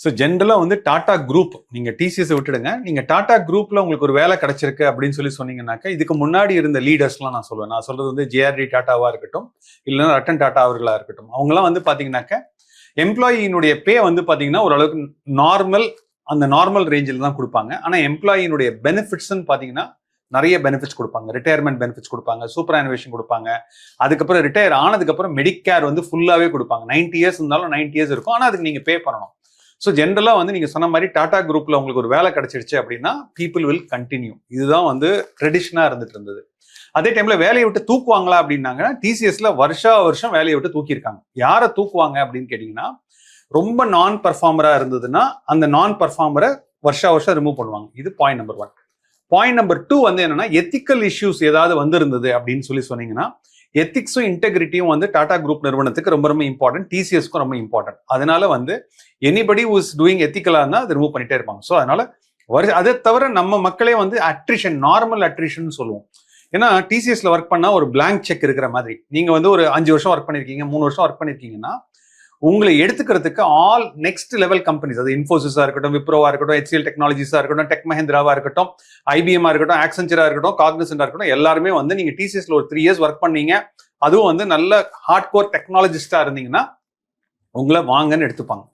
So ஜென்ரலாக வந்து Tata group, நீங்கள் டிசிஎஸ் விட்டுடுங்க, நீங்கள் டாடா குரூப்பில் உங்களுக்கு ஒரு வேலை கிடைச்சிருக்கு அப்படின்னு சொன்னீங்கன்னாக்கா, இதுக்கு முன்னாடி இருந்த லீடர்ஸ்லாம் நான் சொல்லுவேன். நான் சொல்றது வந்து ஜேஆர்டி டாட்டாவாக இருக்கட்டும், இல்லைன்னா ரட்டன் டாட்டா அவர்களாக இருக்கட்டும், அவங்களாம் வந்து பார்த்தீங்கன்னாக்கா எம்ப்ளாயினுடைய பே வந்து பார்த்தீங்கன்னா ஓரளவுக்கு நார்மல், அந்த நார்மல் ரேஞ்சில் தான் கொடுப்பாங்க. ஆனால் எம்ப்ளாயினுடைய பெனிஃபிட்ஸ்ன்னு பார்த்தீங்கன்னா நிறைய பெனிஃபிட்ஸ் கொடுப்பாங்க. ரிட்டையர்மெண்ட் பெனிஃபிட்ஸ் கொடுப்பாங்க, சூப்பர் அனுவேஷன் கொடுப்பாங்க. அதுக்கப்புறம் ரிட்டையர் ஆனதுக்கப்புறம் மெடிக்கேர் வந்து ஃபுல்லாகவே கொடுப்பாங்க. 90 இயர்ஸ் இருந்தாலும் 90 இயர்ஸ் இருக்கும், ஆனால் அதுக்கு நீங்கள் பே பண்ணணும். ஸோ ஜென்ரலாக வந்து நீங்கள் சொன்ன மாதிரி டாடா குரூப்பில் உங்களுக்கு ஒரு வேலை கிடைச்சிருச்சு அப்படின்னா பீப்புள் வில் கண்டினியூ. இதுதான் வந்து ட்ரெடிஷனாக இருந்துட்டு இருந்தது. அதே டைமில் வேலையை விட்டு தூக்குவாங்களா அப்படின்னாங்கன்னா டிசிஎஸ்ல வருஷம் வேலையை விட்டு தூக்கியிருக்காங்க. யாரை தூக்குவாங்க அப்படின்னு கேட்டிங்கன்னா, ரொம்ப நான் பர்ஃபார்மராக இருந்ததுன்னா அந்த நான் பர்ஃபார்மரை வருஷம் ரிமூவ் பண்ணுவாங்க. இது பாயிண்ட் நம்பர் 1. பாயிண்ட் நம்பர் 2 வந்து என்னன்னா, எத்திக்கல் இஷ்யூஸ் ஏதாவது வந்திருந்தது அப்படின்னு சொன்னீங்கன்னா, எத்திக்ஸும் இன்டெகிரிட்டியும் வந்து டாடா குரூப் நிறுவனத்துக்கு ரொம்ப ரொம்ப இம்பார்ட்டன்ட், டிசிஎஸ்க்கும் ரொம்ப இம்பார்ட்டன்ட். அதனால வந்து எனிபடி ஹூ இஸ் டூயிங் எத்திக்கலா இருந்தால் அதை ரிமூவ் பண்ணிட்டே இருப்பாங்க. ஸோ அதனால அதை தவிர நம்ம மக்களே வந்து அட்ரிஷன், நார்மல் அட்ரிஷன் சொல்லுவோம். ஏன்னா டிசிஎஸ்ல ஒர்க் பண்ணா ஒரு பிளாங்க் செக் இருக்கிற மாதிரி. நீங்க வந்து ஒரு 5 வருஷம் ஒர்க் பண்ணிருக்கீங்க, 3 வருஷம் ஒர்க் பண்ணிருக்கீங்கன்னா உங்களை எடுத்துக்கிறதுக்கு ஆல் நெக்ஸ்ட் லெவல் கம்பெனிஸ், அது இன்ஃபோசிஸா இருக்கட்டும், விப்ரோவா இருக்கட்டும், ஹெச்சிஎல் டெக்னாலஜிஸா இருக்கட்டும், டெக் மஹிந்திராவா இருக்கட்டும், ஐபிஎம்ஆ இருக்கட்டும், ஆக்சென்ச்சரா இருக்கட்டும், காக்னிசன்டா இருக்கட்டும், எல்லாருமே வந்து நீங்க டிசிஎஸ்ல ஒரு 3 இயர்ஸ் ஒர்க் பண்ணீங்க, அதுவும் வந்து நல்ல ஹார்ட் கோர் டெக்னாலஜிஸ்டா இருந்தீங்கன்னா உங்களை வாங்கன்னு எடுத்துப்பாங்க.